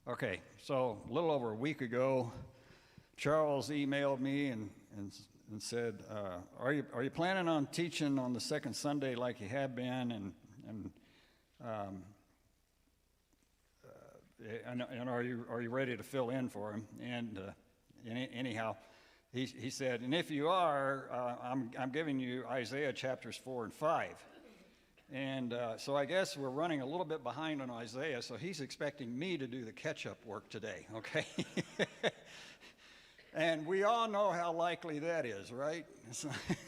Okay, so a little over a week ago, Charles emailed me and said, are you planning on teaching on the second Sunday like you have been, and are you ready to fill in for him? And anyhow, he said, and if you are, I'm giving you Isaiah chapters 4 and 5. And so I guess we're running a little bit behind on Isaiah, so he's expecting me to do the catch-up work today, okay? And we all know how likely that is, right? Isaiah 4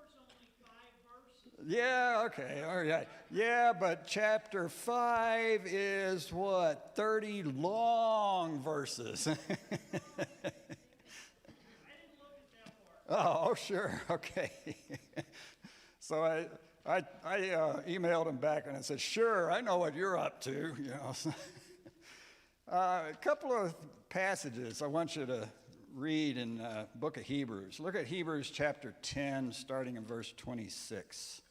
is only 5 verses. Yeah, okay, all right. Yeah, but chapter 5 is what? 30 long verses. Oh, sure, okay. So I emailed him back and I said, sure, I know what you're up to, you know. A couple of passages I want you to read in the book of Hebrews. Look at Hebrews chapter 10, starting in verse 26.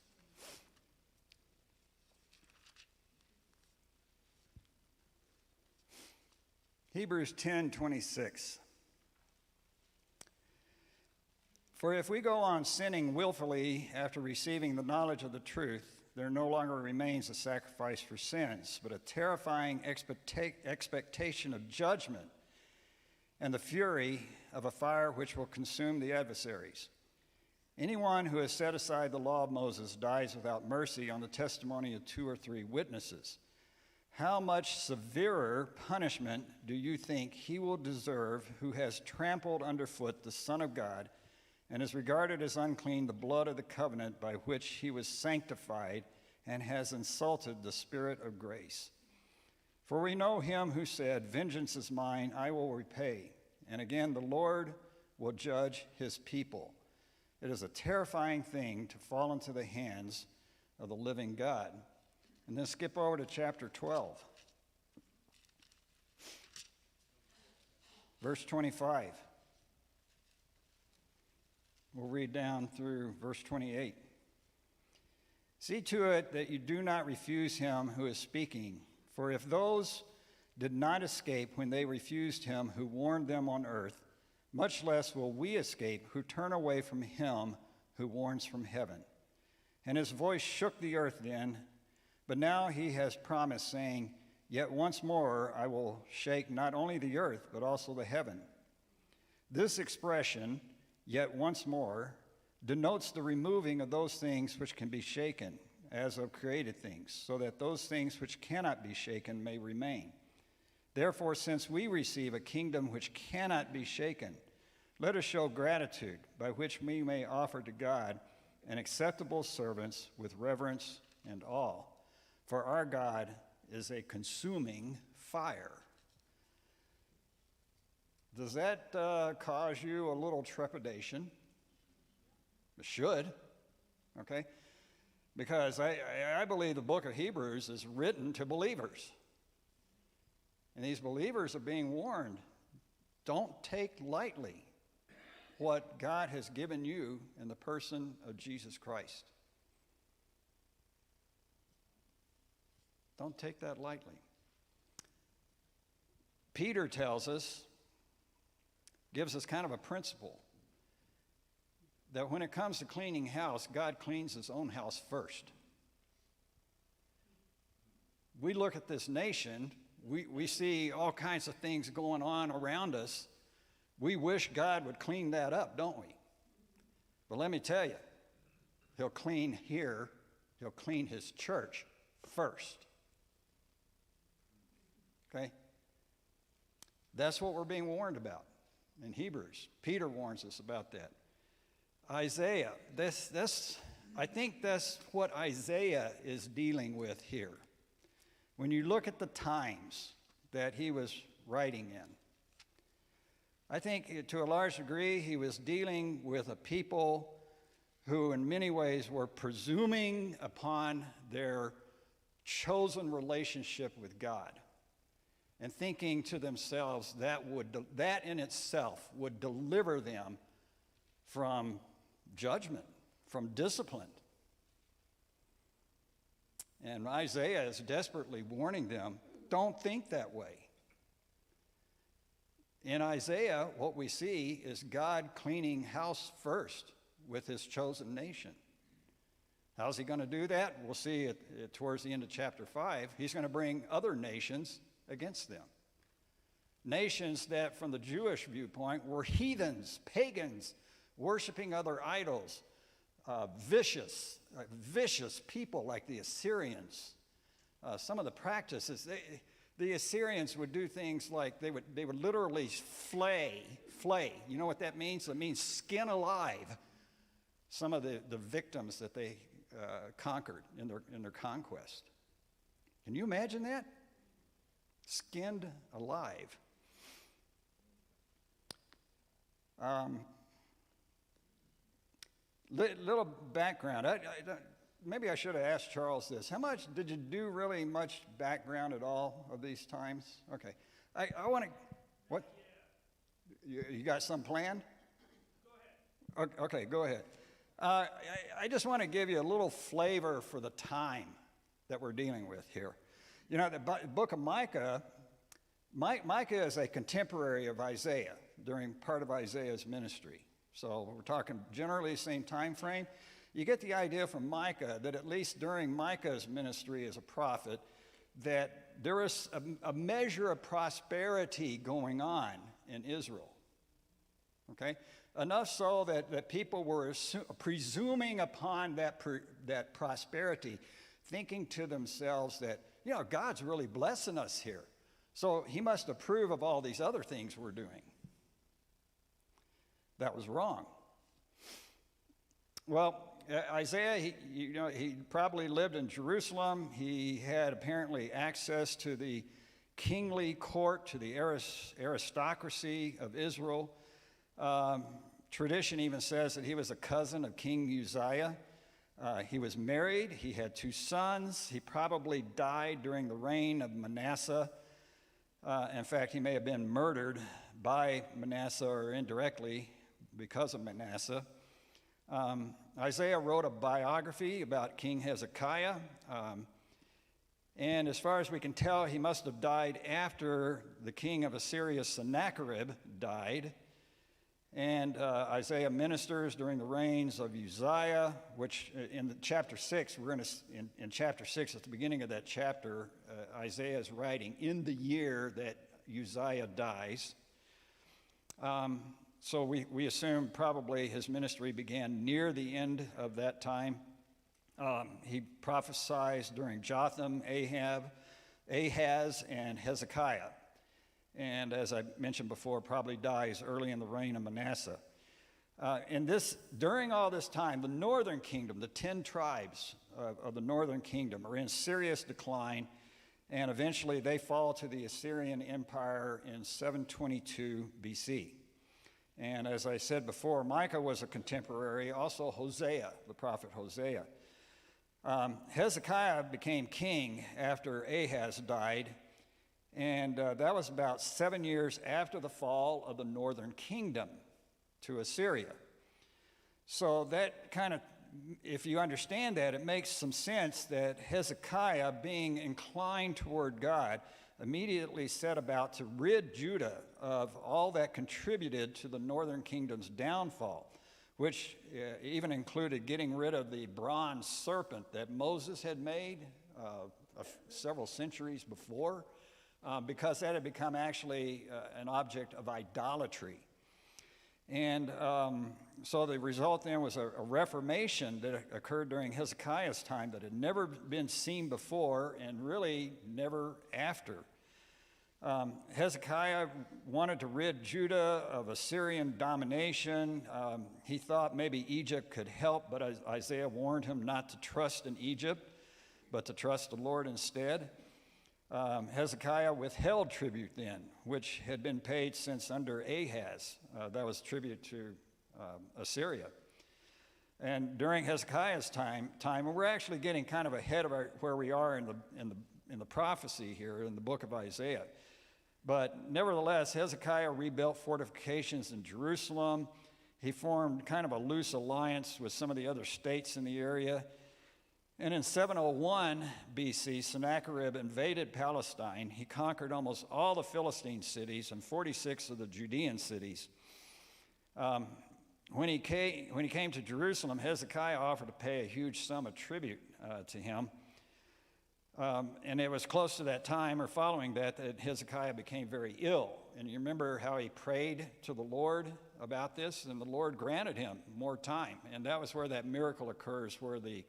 Hebrews 10:26. For if we go on sinning willfully after receiving the knowledge of the truth, there no longer remains a sacrifice for sins, but a terrifying expectation of judgment and the fury of a fire which will consume the adversaries. Anyone who has set aside the law of Moses dies without mercy on the testimony of 2 or 3 witnesses. How much severer punishment do you think he will deserve who has trampled underfoot the Son of God and has regarded as unclean the blood of the covenant by which he was sanctified and has insulted the Spirit of grace? For we know him who said, vengeance is mine, I will repay. And again, the Lord will judge his people. It is a terrifying thing to fall into the hands of the living God. And then skip over to chapter 12. Verse 25. We'll read down through verse 28. See to it that you do not refuse him who is speaking, for if those did not escape when they refused him who warned them on earth, much less will we escape who turn away from him who warns from heaven. And his voice shook the earth then, but now he has promised, saying, yet once more I will shake not only the earth, but also the heaven. This expression, yet once more, denotes the removing of those things which can be shaken, as of created things, so that those things which cannot be shaken may remain. Therefore, since we receive a kingdom which cannot be shaken, let us show gratitude by which we may offer to God an acceptable servants with reverence and awe. For our God is a consuming fire. Does that cause you a little trepidation? It should, okay? Because I believe the book of Hebrews is written to believers. And these believers are being warned, don't take lightly what God has given you in the person of Jesus Christ. Don't take that lightly. Peter tells us, gives us kind of a principle, that when it comes to cleaning house, God cleans his own house first. We look at this nation, we see all kinds of things going on around us. We wish God would clean that up, don't we? But let me tell you, he'll clean here, he'll clean his church first. Okay? That's what we're being warned about in Hebrews. Peter warns us about that. Isaiah, I think that's what Isaiah is dealing with here. When you look at the times that he was writing in, I think to a large degree he was dealing with a people who in many ways were presuming upon their chosen relationship with God and thinking to themselves that in itself would deliver them from judgment, from discipline. And Isaiah is desperately warning them, don't think that way. In Isaiah, what we see is God cleaning house first with his chosen nation. How's he going to do that? We'll see it towards the end of chapter 5. He's going to bring other nations against them. Nations that, from the Jewish viewpoint, were heathens, pagans, worshiping other idols, vicious people like the Assyrians. Some of the practices, the Assyrians would do things like they would literally flay. You know what that means? It means skin alive some of the victims that they conquered in their conquest. Can you imagine that? Skinned alive. Little background. Maybe I should have asked Charles this. How much did you do? Really much background at all of these times? Okay. I want to. What? You got some planned? Go ahead. Okay, go ahead. I just want to give you a little flavor for the time that we're dealing with here. You know, the book of Micah. Micah is a contemporary of Isaiah during part of Isaiah's ministry. So we're talking generally the same time frame. You get the idea from Micah that at least during Micah's ministry as a prophet, that there is a measure of prosperity going on in Israel. Okay? Enough so that people were presuming upon that prosperity, thinking to themselves that, you know, God's really blessing us here. So he must approve of all these other things we're doing. That was wrong. Well, Isaiah, he probably lived in Jerusalem. He had apparently access to the kingly court, to the aristocracy of Israel. Tradition even says that he was a cousin of King Uzziah. He was married. He had 2 sons. He probably died during the reign of Manasseh. In fact, he may have been murdered by Manasseh or indirectly because of Manasseh. Isaiah wrote a biography about King Hezekiah. And as far as we can tell, he must have died after the king of Assyria, Sennacherib, died. And Isaiah ministers during the reigns of Uzziah, which in chapter 6, in chapter 6, at the beginning of that chapter, Isaiah is writing in the year that Uzziah dies. So we assume probably his ministry began near the end of that time. He prophesied during Jotham, Ahaz, and Hezekiah. And as I mentioned before, probably dies early in the reign of Manasseh. During all this time, the northern kingdom, the 10 tribes of the northern kingdom, are in serious decline, and eventually they fall to the Assyrian Empire in 722 BC. And as I said before, Micah was a contemporary, also Hosea, the prophet Hosea. Hezekiah became king after Ahaz died, and that was about 7 years after the fall of the northern kingdom to Assyria. So that kind of, if you understand that, it makes some sense that Hezekiah, being inclined toward God, immediately set about to rid Judah of all that contributed to the northern kingdom's downfall, which even included getting rid of the bronze serpent that Moses had made several centuries before, because that had become actually an object of idolatry. And so the result then was a reformation that occurred during Hezekiah's time that had never been seen before and really never after. Hezekiah wanted to rid Judah of Assyrian domination. He thought maybe Egypt could help, but Isaiah warned him not to trust in Egypt, but to trust the Lord instead. Hezekiah withheld tribute then, which had been paid since under Ahaz. That was tribute to Assyria. And during Hezekiah's time, and we're actually getting kind of ahead of where we are in the prophecy here in the book of Isaiah. But nevertheless, Hezekiah rebuilt fortifications in Jerusalem. He formed kind of a loose alliance with some of the other states in the area. And in 701 BC, Sennacherib invaded Palestine. He conquered almost all the Philistine cities and 46 of the Judean cities. When he came to Jerusalem, Hezekiah offered to pay a huge sum of tribute to him. And it was close to that time or following that Hezekiah became very ill. And you remember how he prayed to the Lord about this, and the Lord granted him more time. And that was where that miracle occurs, where the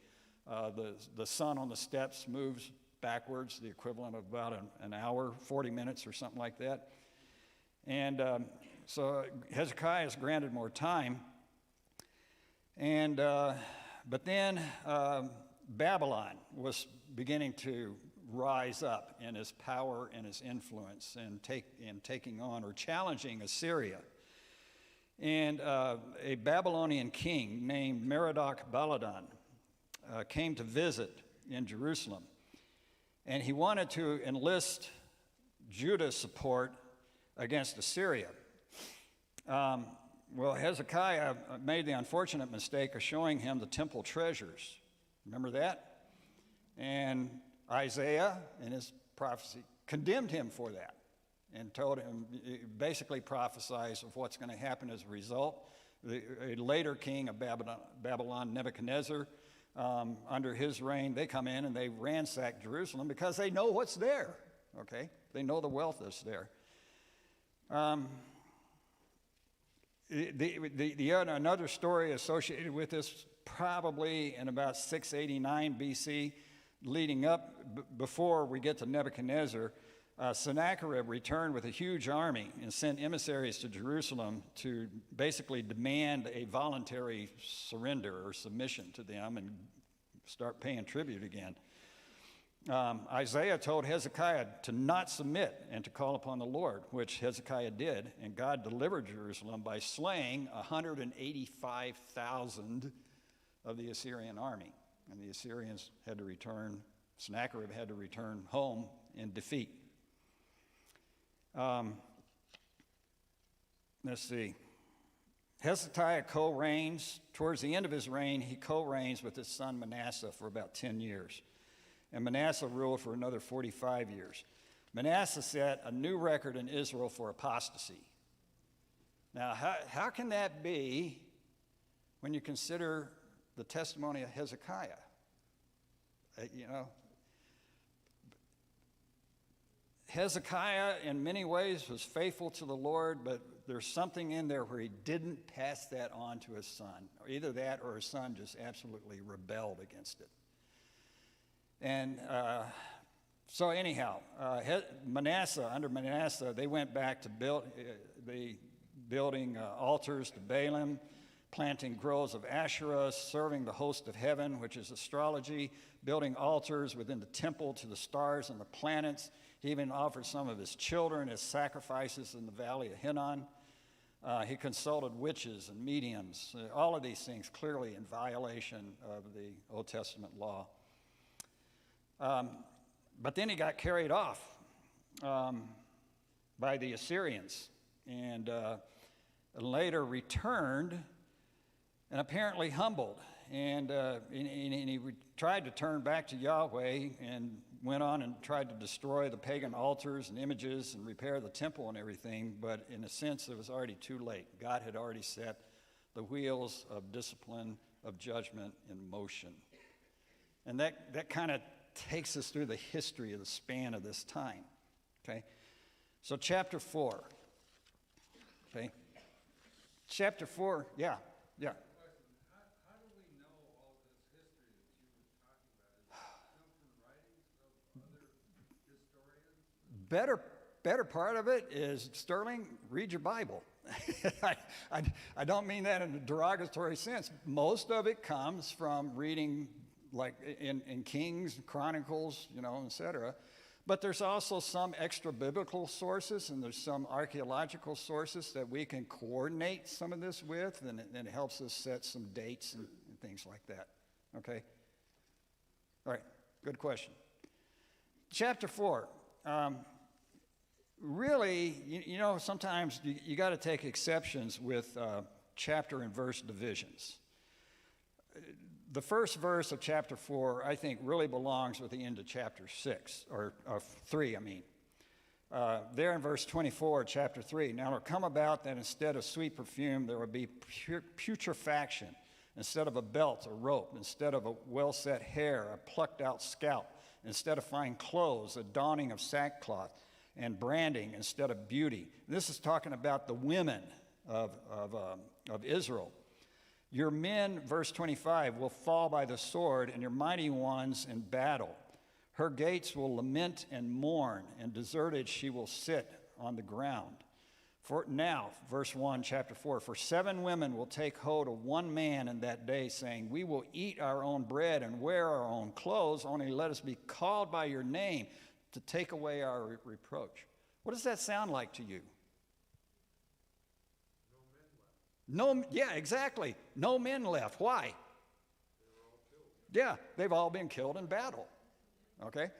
sun on the steps moves backwards, the equivalent of about an hour, 40 minutes or something like that. And so Hezekiah is granted more time. And but then Babylon was beginning to rise up in his power and his influence and taking on or challenging Assyria. And a Babylonian king named Merodach-Baladan came to visit in Jerusalem. And he wanted to enlist Judah's support against Assyria. Well, Hezekiah made the unfortunate mistake of showing him the temple treasures. Remember that? And Isaiah, in his prophecy, condemned him for that and told him, basically prophesies of what's going to happen as a result. A later king of Babylon, Nebuchadnezzar, under his reign, they come in and they ransack Jerusalem because they know what's there, okay? They know the wealth that's there. Another story associated with this, probably in about 689 BC, leading up, before we get to Nebuchadnezzar, Sennacherib returned with a huge army and sent emissaries to Jerusalem to basically demand a voluntary surrender or submission to them and start paying tribute again. Isaiah told Hezekiah to not submit and to call upon the Lord, which Hezekiah did, and God delivered Jerusalem by slaying 185,000 of the Assyrian army. And the Assyrians had to return, Sennacherib had to return home in defeat. Let's see. Hezekiah co-reigns. Towards the end of his reign, he co-reigns with his son Manasseh for about 10 years. And Manasseh ruled for another 45 years. Manasseh set a new record in Israel for apostasy. Now, how can that be when you consider the testimony of Hezekiah? Hezekiah, in many ways, was faithful to the Lord, but there's something in there where he didn't pass that on to his son. Or either that or his son just absolutely rebelled against it. And so anyhow, under Manasseh, they went back to building altars to Baalim, planting groves of Asherah, serving the host of heaven, which is astrology, building altars within the temple to the stars and the planets. He even offered some of his children as sacrifices in the valley of Hinnom. He consulted witches and mediums, all of these things clearly in violation of the Old Testament law. But then he got carried off by the Assyrians and later returned and apparently humbled. And he tried to turn back to Yahweh and went on and tried to destroy the pagan altars and images and repair the temple and everything. But in a sense, it was already too late. God had already set the wheels of discipline, of judgment in motion. And that kind of takes us through the history of the span of this time. Okay? So chapter 4. Okay? Chapter 4, yeah. How do we know all this history that you were talking about? Does it come from writings of other historians? Better part of it is, Sterling, read your Bible. I don't mean that in a derogatory sense. Most of it comes from reading, like in Kings, Chronicles, etc. But there's also some extra biblical sources, and there's some archaeological sources that we can coordinate some of this with, and it helps us set some dates and things like that. Okay? All right, good question. Chapter 4. Really, sometimes you got to take exceptions with chapter and verse divisions. the first verse of chapter 4, I think, really belongs with the end of chapter 6, or 3, I mean. There in verse 24, chapter 3, now it'll come about that instead of sweet perfume, there will be putrefaction. Instead of a belt, a rope. Instead of a well-set hair, a plucked-out scalp. Instead of fine clothes, a donning of sackcloth. And branding instead of beauty. This is talking about the women of Israel. Your men, verse 25, will fall by the sword, and your mighty ones in battle. Her gates will lament and mourn, and deserted she will sit on the ground. For now, verse 1, chapter 4, for 7 women will take hold of one man in that day, saying, we will eat our own bread and wear our own clothes, only let us be called by your name to take away our reproach. What does that sound like to you? No men left. Yeah, exactly. No men left. Why? They were all killed. Yeah, they've all been killed in battle. Okay?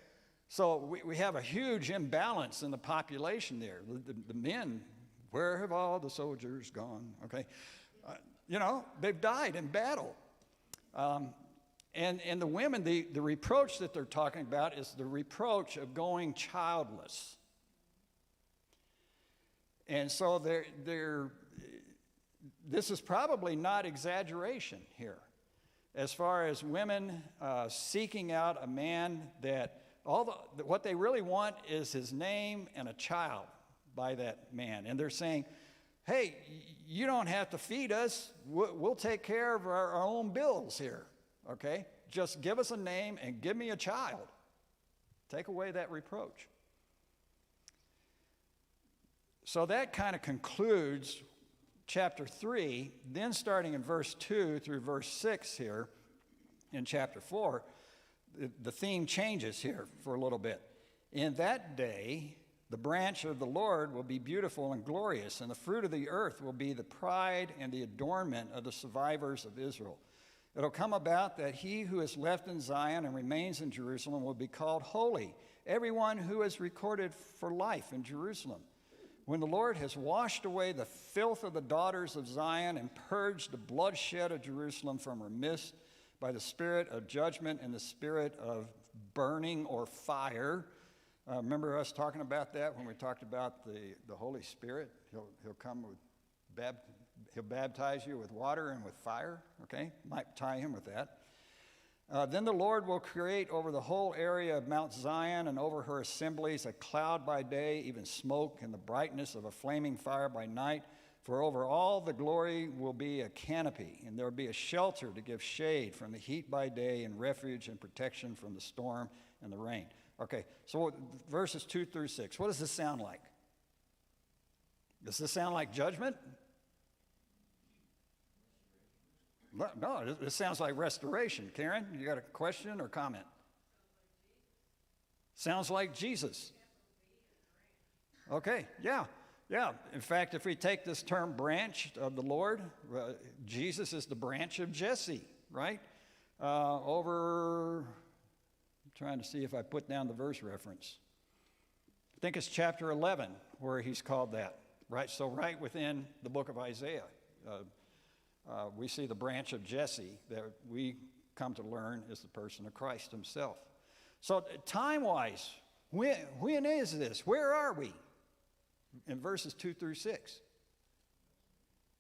So we have a huge imbalance in the population there. The men, where have all the soldiers gone? Okay? They've died in battle. And the women, the reproach that they're talking about is the reproach of going childless. And so this is probably not exaggeration here. As far as women seeking out a man that what they really want is his name and a child by that man. And they're saying, hey, you don't have to feed us. We'll take care of our own bills here. Okay? Just give us a name and give me a child. Take away that reproach. So that kind of concludes chapter 3. Then starting in verse 2 through verse 6 here in chapter 4, the theme changes here for a little bit. In that day, the branch of the Lord will be beautiful and glorious, and the fruit of the earth will be the pride and the adornment of the survivors of Israel. It'll come about that he who is left in Zion and remains in Jerusalem will be called holy, everyone who is recorded for life in Jerusalem. When the Lord has washed away the filth of the daughters of Zion and purged the bloodshed of Jerusalem from her midst by the spirit of judgment and the spirit of burning or fire. Remember us talking about that when we talked about the Holy Spirit? He'll come with He'll baptize you with water and with fire, okay? Might tie him with that. Then the Lord will create over the whole area of Mount Zion and over her assemblies a cloud by day, even smoke, and the brightness of a flaming fire by night. For over all the glory will be a canopy, and there will be a shelter to give shade from the heat by day and refuge and protection from the storm and the rain. Okay, so verses 2 through 6. What does this sound like? Does this sound like judgment? No, it sounds like restoration. Karen, you got a question or comment? Sounds like Jesus. Okay, yeah. In fact, if we take this term branch of the Lord, Jesus is the branch of Jesse, right? I'm trying to see if I put down the verse reference. I think it's chapter 11 where he's called that, right? So right within the book of Isaiah. We see the branch of Jesse that we come to learn is the person of Christ himself. So time-wise, when is this? Where are we? In verses 2 through 6.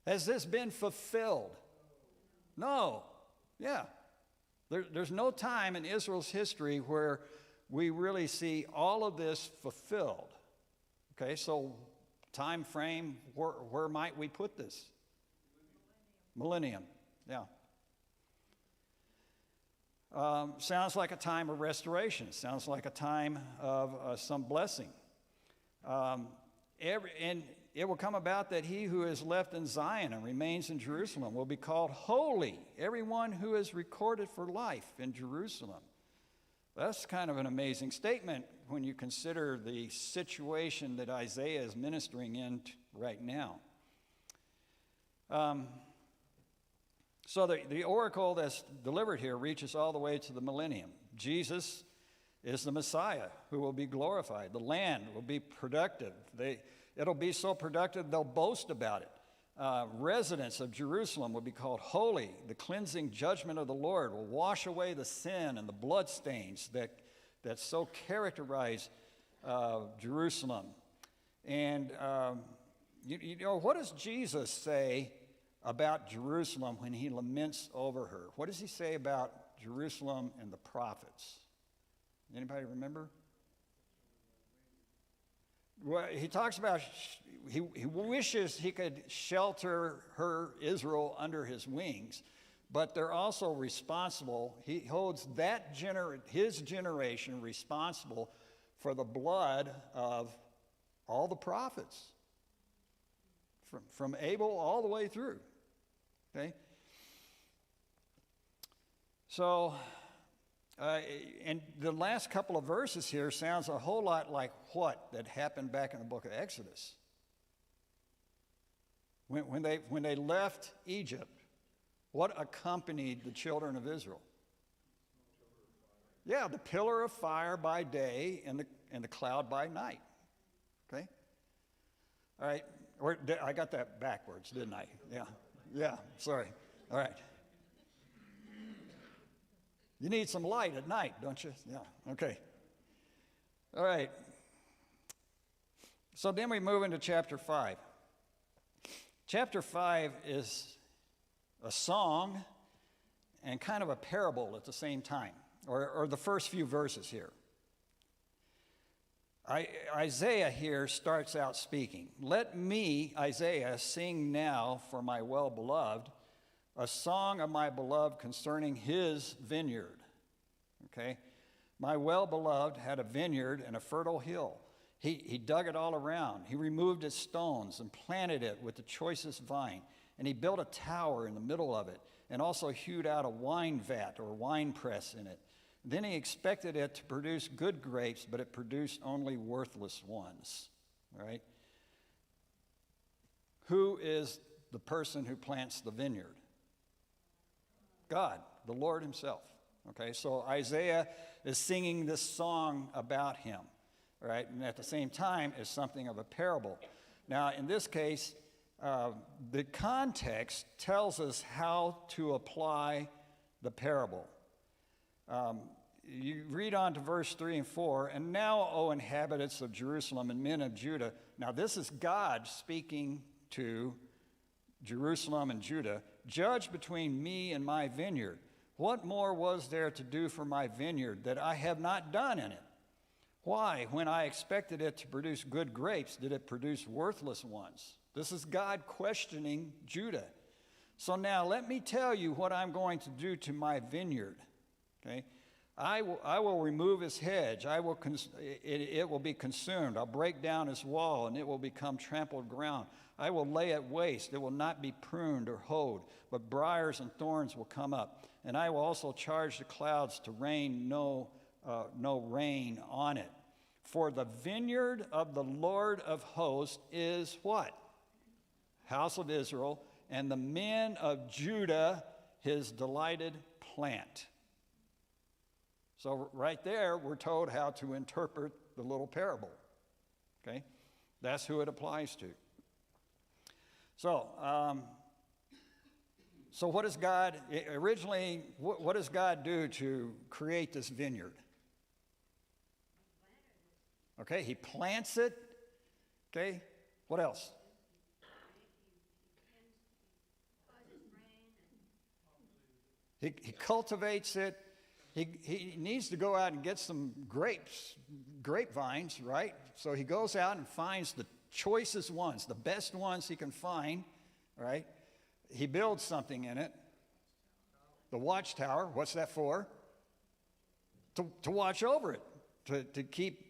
Has this been fulfilled? No. Yeah. There's no time in Israel's history where we really see all of this fulfilled. Okay, so time frame, where might we put this? Millennium, yeah. Sounds like a time of restoration. Sounds like a time of some blessing. And it will come about that he who is left in Zion and remains in Jerusalem will be called holy, everyone who is recorded for life in Jerusalem. That's kind of an amazing statement when you consider the situation that Isaiah is ministering in right now. So the oracle that's delivered here reaches all the way to the millennium. Jesus is the Messiah who will be glorified. The land will be productive. It'll be so productive they'll boast about it. residents of Jerusalem would be called holy. The cleansing judgment of the Lord will wash away the sin and the blood stains that so characterize Jerusalem. And, you know, what does Jesus say about Jerusalem when he laments over her? What does he say about Jerusalem and the prophets? Anybody remember? Well, he talks about, he wishes he could shelter her, Israel, under his wings, but they're also responsible. He holds his generation responsible for the blood of all the prophets, from Abel all the way through. Okay? So, and the last couple of verses here sounds a whole lot like what that happened back in the book of Exodus. When they left Egypt, what accompanied the children of Israel? Yeah, the pillar of fire by day and the cloud by night. Okay? All right. I got that backwards, didn't I? Yeah, sorry. All right. You need some light at night, don't you? Yeah, okay. All right. So then we move into chapter 5. Chapter 5 is a song and kind of a parable at the same time, or the first few verses here. Isaiah here starts out speaking. Let me, Isaiah, sing now for my well-beloved, a song of my beloved concerning his vineyard. Okay? My well-beloved had a vineyard and a fertile hill. He dug it all around. He removed its stones and planted it with the choicest vine. And he built a tower in the middle of it and also hewed out a wine vat or wine press in it. Then he expected it to produce good grapes, but it produced only worthless ones. All right? Who is the person who plants the vineyard? God, the Lord himself. Okay, so Isaiah is singing this song about him. All right, and at the same time, it's something of a parable. Now, in this case, the context tells us how to apply the parable. You read on to verse 3 and 4, and now, O inhabitants of Jerusalem and men of Judah. Now, this is God speaking to Jerusalem and Judah. Judge between me and my vineyard. What more was there to do for my vineyard that I have not done in it? Why, when I expected it to produce good grapes, did it produce worthless ones? This is God questioning Judah. So now let me tell you what I'm going to do to my vineyard. Okay? I will remove his hedge. It will be consumed. I'll break down his wall, and it will become trampled ground. I will lay it waste. It will not be pruned or hoed, but briars and thorns will come up. And I will also charge the clouds to rain no rain on it. For the vineyard of the Lord of hosts is what? House of Israel, and the men of Judah his delighted plant. So right there, we're told how to interpret the little parable. Okay? That's who it applies to. So, what does God, originally, what does God do to create this vineyard? Okay, he plants it. Okay, what else? He cultivates it. He needs to go out and get some grapevines, right? So he goes out and finds the choicest ones, the best ones he can find, right? He builds something in it. The watchtower, what's that for? To watch over it, to keep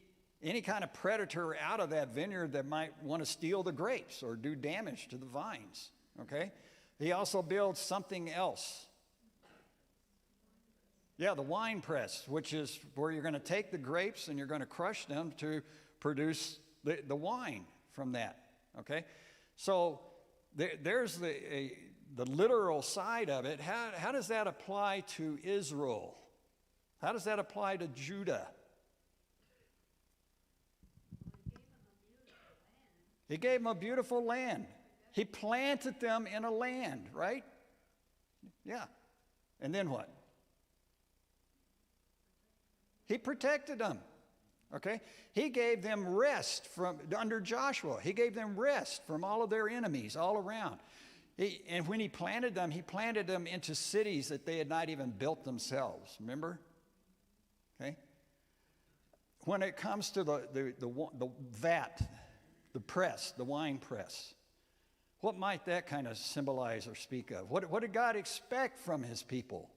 any kind of predator out of that vineyard that might want to steal the grapes or do damage to the vines, okay? He also builds something else. Yeah, the wine press, which is where you're going to take the grapes and you're going to crush them to produce the wine from that, okay? So there's the literal side of it. How does that apply to Israel? How does that apply to Judah? He gave him a beautiful land. He planted them in a land, right? Yeah. And then what? He protected them. Okay? He gave them rest from under Joshua. He gave them rest from all of their enemies all around. And when he planted them into cities that they had not even built themselves. Remember? Okay? When it comes to the vat, the press, the wine press, what might that kind of symbolize or speak of? What did God expect from his people?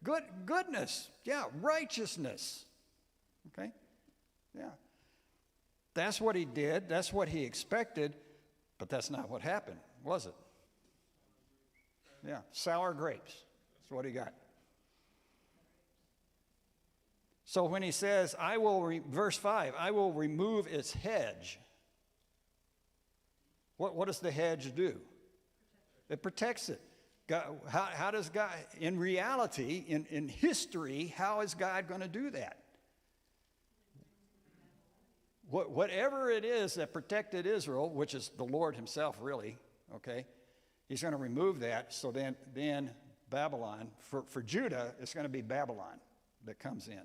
Goodness. Yeah, righteousness. Okay? Yeah. That's what he did. That's what he expected. But that's not what happened, was it? Yeah, sour grapes. That's what he got. So when he says, verse 5, I will remove its hedge. What does the hedge do? It protects it. God, how does God, in reality, in history, how is God going to do that? Whatever it is that protected Israel, which is the Lord himself, really, okay, he's going to remove that. So then Babylon, for Judah, it's going to be Babylon that comes in.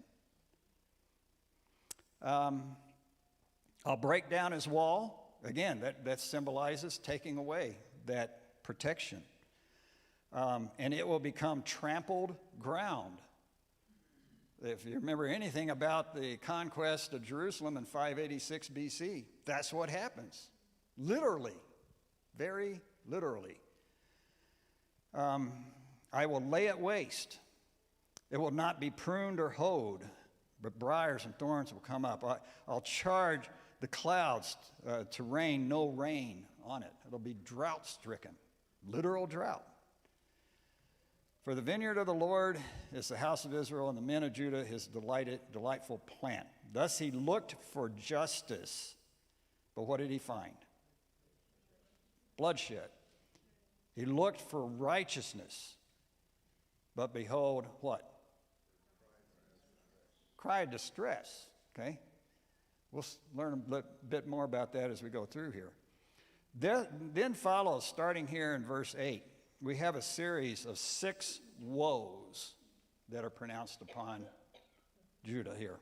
I'll break down his wall. Again, that symbolizes taking away that protection. And it will become trampled ground. If you remember anything about the conquest of Jerusalem in 586 BC, that's what happens. Literally. Very literally. I will lay it waste. It will not be pruned or hoed, but briars and thorns will come up. I'll charge the clouds to rain no rain on it. It'll be drought-stricken. Literal drought. For the vineyard of the Lord is the house of Israel, and the men of Judah his delightful plant. Thus he looked for justice, but what did he find? Bloodshed. He looked for righteousness, but behold, what? Cried distress. Okay? We'll learn a bit more about that as we go through here. Then follows, starting here in verse 8, we have a series of 6 woes that are pronounced upon Judah here.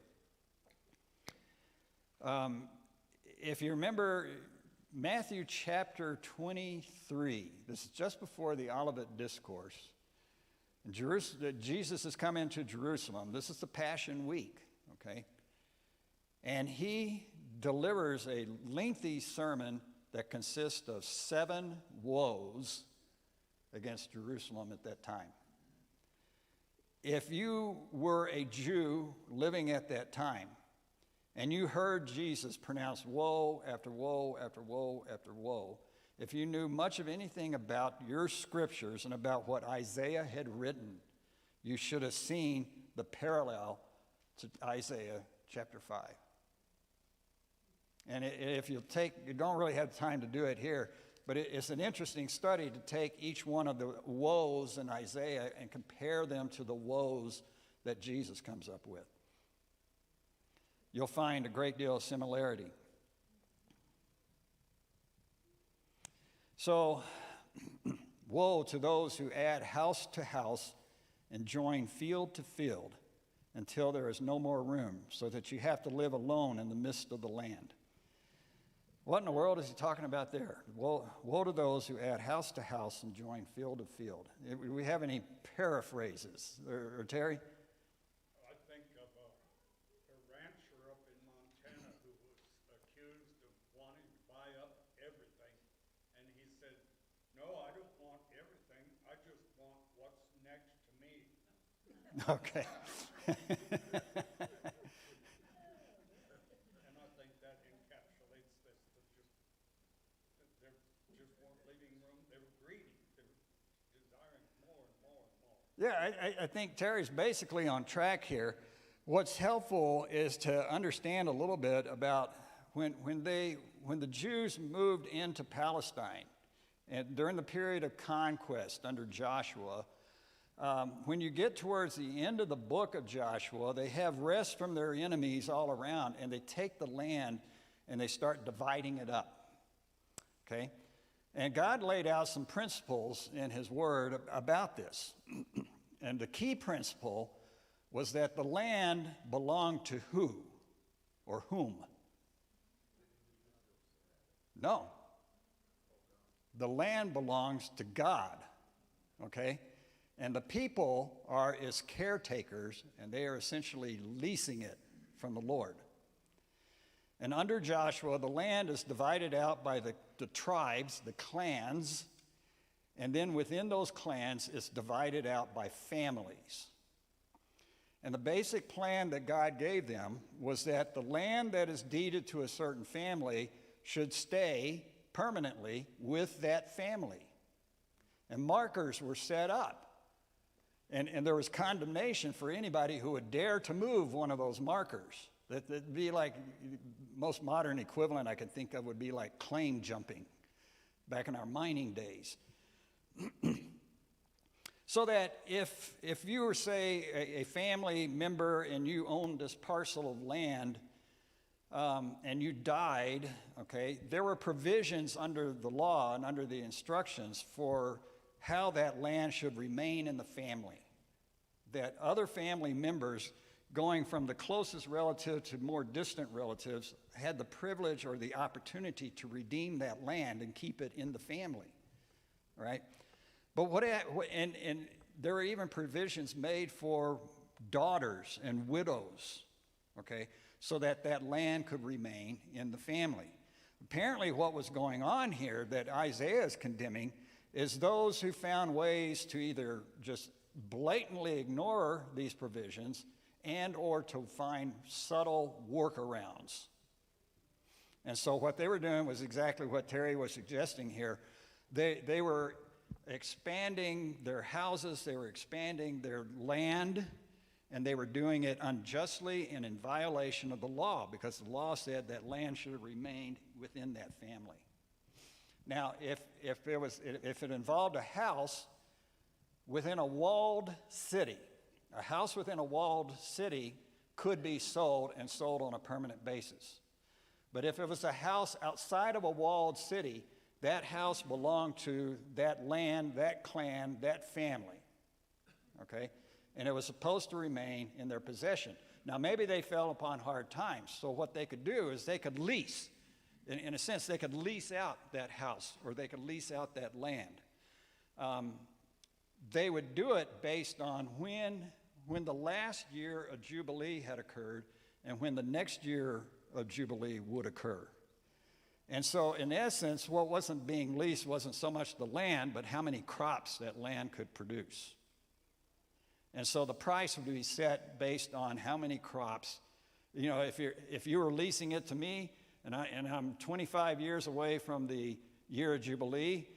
If you remember Matthew chapter 23, this is just before the Olivet Discourse. Jesus has come into Jerusalem. This is the Passion Week, okay? And he delivers a lengthy sermon that consists of 7 woes against Jerusalem at that time. If you were a Jew living at that time, and you heard Jesus pronounce woe after woe after woe after woe, if you knew much of anything about your scriptures and about what Isaiah had written, you should have seen the parallel to Isaiah chapter 5. And if you don't really have time to do it here, but it's an interesting study to take each one of the woes in Isaiah and compare them to the woes that Jesus comes up with. You'll find a great deal of similarity. So, woe to those who add house to house and join field to field until there is no more room, so that you have to live alone in the midst of the land. What in the world is he talking about there? Woe to those who add house to house and join field to field. Do we have any paraphrases? Or Terry? I think of a rancher up in Montana who was accused of wanting to buy up everything. And he said, no, I don't want everything. I just want what's next to me. Okay. And I think that encapsulates this. They just weren't leaving room. They were greedy. They were desiring more and more and more. Yeah, I think Terry's basically on track here. What's helpful is to understand a little bit about when the Jews moved into Palestine, and during the period of conquest under Joshua, when you get towards the end of the book of Joshua, they have rest from their enemies all around, and they take the land and they start dividing it up. okay? And God laid out some principles in his word about this. And the key principle was that the land belonged to who or whom? No. The land belongs to God, okay? And the people are its caretakers, and they are essentially leasing it from the Lord. And under Joshua, the land is divided out by the tribes, the clans, and then within those clans, it's divided out by families. And the basic plan that God gave them was that the land that is deeded to a certain family should stay permanently with that family. And markers were set up. And there was condemnation for anybody who would dare to move one of those markers. That'd be like, most modern equivalent I could think of would be like claim jumping back in our mining days. So that if you were, say, a family member and you owned this parcel of land and you died, okay, there were provisions under the law and under the instructions for how that land should remain in the family. That other family members, going from the closest relative to more distant relatives, had the privilege or the opportunity to redeem that land and keep it in the family, right? But and there were even provisions made for daughters and widows, okay, so that that land could remain in the family. Apparently what was going on here that Isaiah is condemning is those who found ways to either just blatantly ignore these provisions and or to find subtle workarounds. And so what they were doing was exactly what Terry was suggesting here. They were expanding their houses, they were expanding their land, and they were doing it unjustly and in violation of the law, because the law said that land should have remained within that family. Now, if it involved a house within a walled city, a house within a walled city could be sold and sold on a permanent basis. But if it was a house outside of a walled city, that house belonged to that land, that clan, that family, okay? And it was supposed to remain in their possession. Now, maybe they fell upon hard times, so what they could do is they could lease. In a sense, they could lease out that house, or they could lease out that land. They would do it based on when the last year of Jubilee had occurred and when the next year of Jubilee would occur. And so, in essence, what wasn't being leased wasn't so much the land, but how many crops that land could produce. And so the price would be set based on how many crops. You know, if you were leasing it to me, and I'm 25 years away from the year of Jubilee,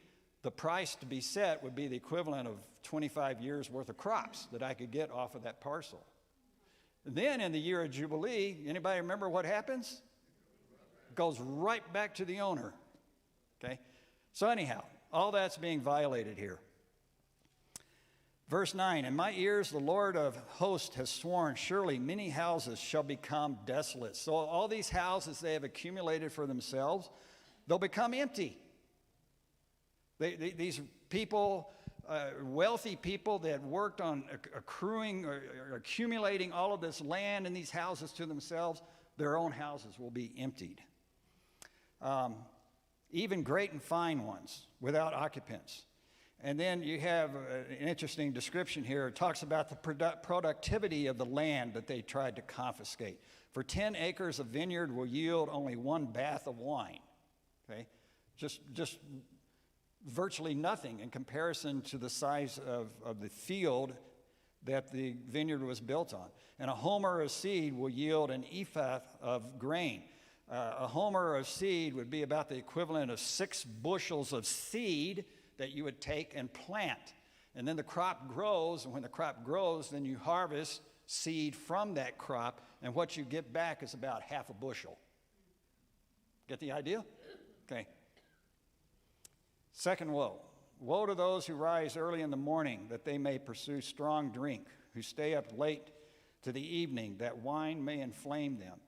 the price to be set would be the equivalent of 25 years worth of crops that I could get off of that parcel. And then in the year of Jubilee, anybody remember what happens? It goes right back to the owner, okay? So anyhow, all that's being violated here. Verse 9, in my ears the Lord of hosts has sworn, surely many houses shall become desolate. So all these houses they have accumulated for themselves, they'll become empty. These people, wealthy people that worked on accruing or accumulating all of this land and these houses to themselves, their own houses will be emptied. Even great and fine ones without occupants. And then you have an interesting description here. It talks about the productivity of the land that they tried to confiscate. For 10 acres of vineyard will yield only 1 bath of wine. Okay? Just virtually nothing in comparison to the size of the field that the vineyard was built on. And a homer of seed will yield an ephah of grain. A homer of seed would be about the equivalent of 6 bushels of seed that you would take and plant. And then the crop grows, and when the crop grows, then you harvest seed from that crop, and what you get back is about half a bushel. Get the idea? Okay. Second woe. Woe to those who rise early in the morning, that they may pursue strong drink, who stay up late to the evening, that wine may inflame them.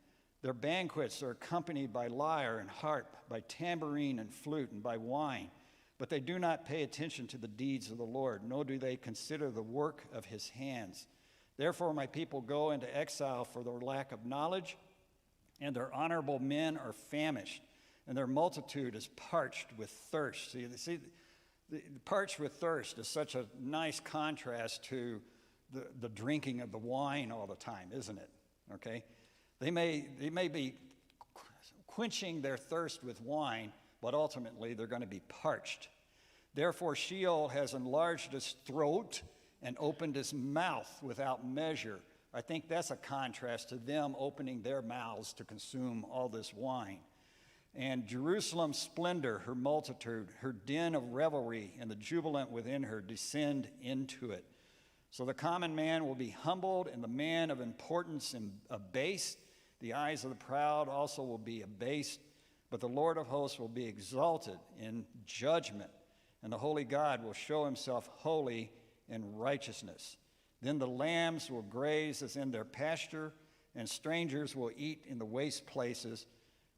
Their banquets are accompanied by lyre and harp, by tambourine and flute, and by wine. But they do not pay attention to the deeds of the Lord, nor do they consider the work of his hands. Therefore, my people go into exile for their lack of knowledge, and their honorable men are famished, and their multitude is parched with thirst. See, parched with thirst is such a nice contrast to the drinking of the wine all the time, isn't it? Okay? They may be quenching their thirst with wine, but ultimately they're going to be parched. Therefore, Sheol has enlarged its throat and opened its mouth without measure. I think that's a contrast to them opening their mouths to consume all this wine. And Jerusalem's splendor, her multitude, her din of revelry, and the jubilant within her descend into it. So the common man will be humbled, and the man of importance abased. The eyes of the proud also will be abased, but the Lord of hosts will be exalted in judgment, and the holy God will show himself holy in righteousness. Then the lambs will graze as in their pasture, and strangers will eat in the waste places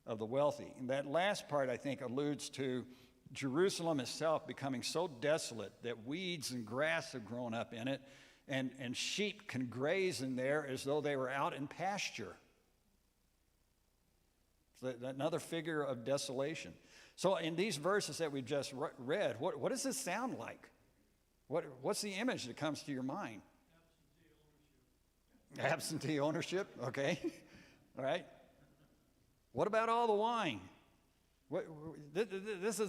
of the wealthy. And that last part, I think, alludes to Jerusalem itself becoming so desolate that weeds and grass have grown up in it, and sheep can graze in there as though they were out in pasture. So another figure of desolation. So in these verses that we just read, what does this sound like? What's the image that comes to your mind? Absentee ownership, okay. All right. What about all the wine? This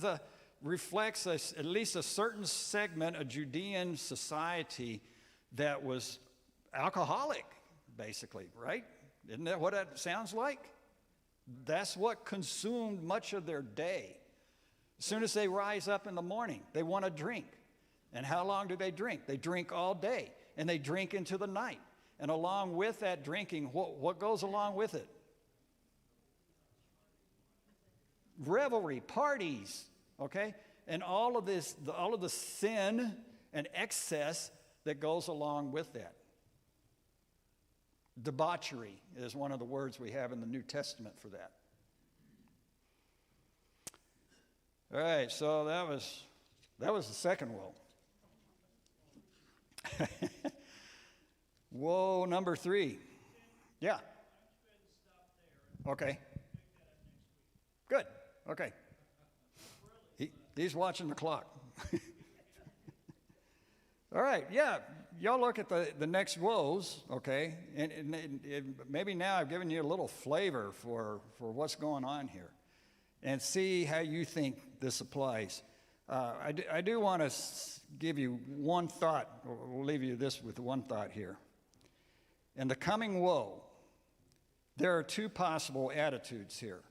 reflects at least a certain segment of Judean society that was alcoholic, basically, right? Isn't that what that sounds like? That's what consumed much of their day. As soon as they rise up in the morning, they want to drink. And how long do they drink? They drink all day, and they drink into the night. And along with that drinking, what goes along with it? Revelry, parties, okay? And all of the sin and excess that goes along with that. Debauchery is one of the words we have in the New Testament for that. All right, so that was the second woe. Woe number 3. Yeah. Okay. Good. Okay. He's watching the clock. All right. Yeah. Y'all look at the next woes, okay? And maybe now I've given you a little flavor for what's going on here, and see how you think this applies. I do want to give you one thought. We'll leave you with one thought here. In the coming woe, there are 2 possible attitudes here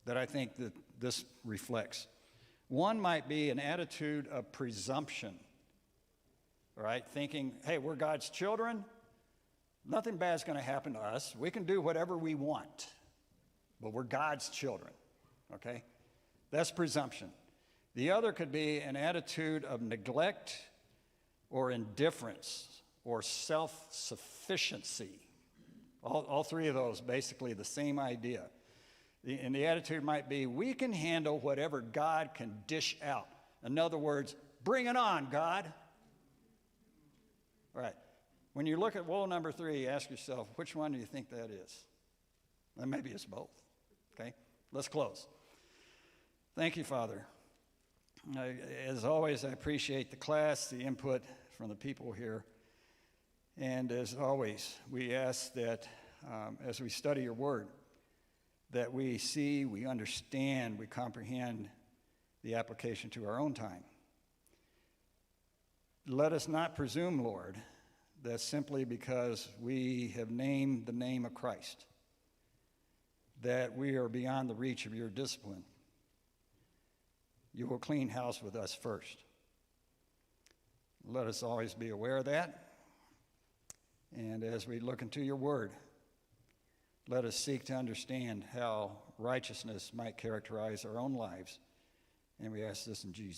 that I think that this reflects. One might be an attitude of presumption, right? Thinking, hey, we're God's children. Nothing bad's going to happen to us. We can do whatever we want, but we're God's children, okay? That's presumption. The other could be an attitude of neglect or indifference or self-sufficiency. All 3 of those, basically the same idea. And the attitude might be, we can handle whatever God can dish out. In other words, bring it on, God. All right. When you look at woe number 3, ask yourself, which one do you think that is? And maybe it's both. Okay? Let's close. Thank you, Father. As always, I appreciate the class, the input from the people here. And as always, we ask that as we study your word, that we see, we understand, we comprehend the application to our own time. Let us not presume, Lord, that simply because we have named the name of Christ, that we are beyond the reach of your discipline. You will clean house with us first. Let us always be aware of that. And as we look into your word, let us seek to understand how righteousness might characterize our own lives. And we ask this in Jesus' name.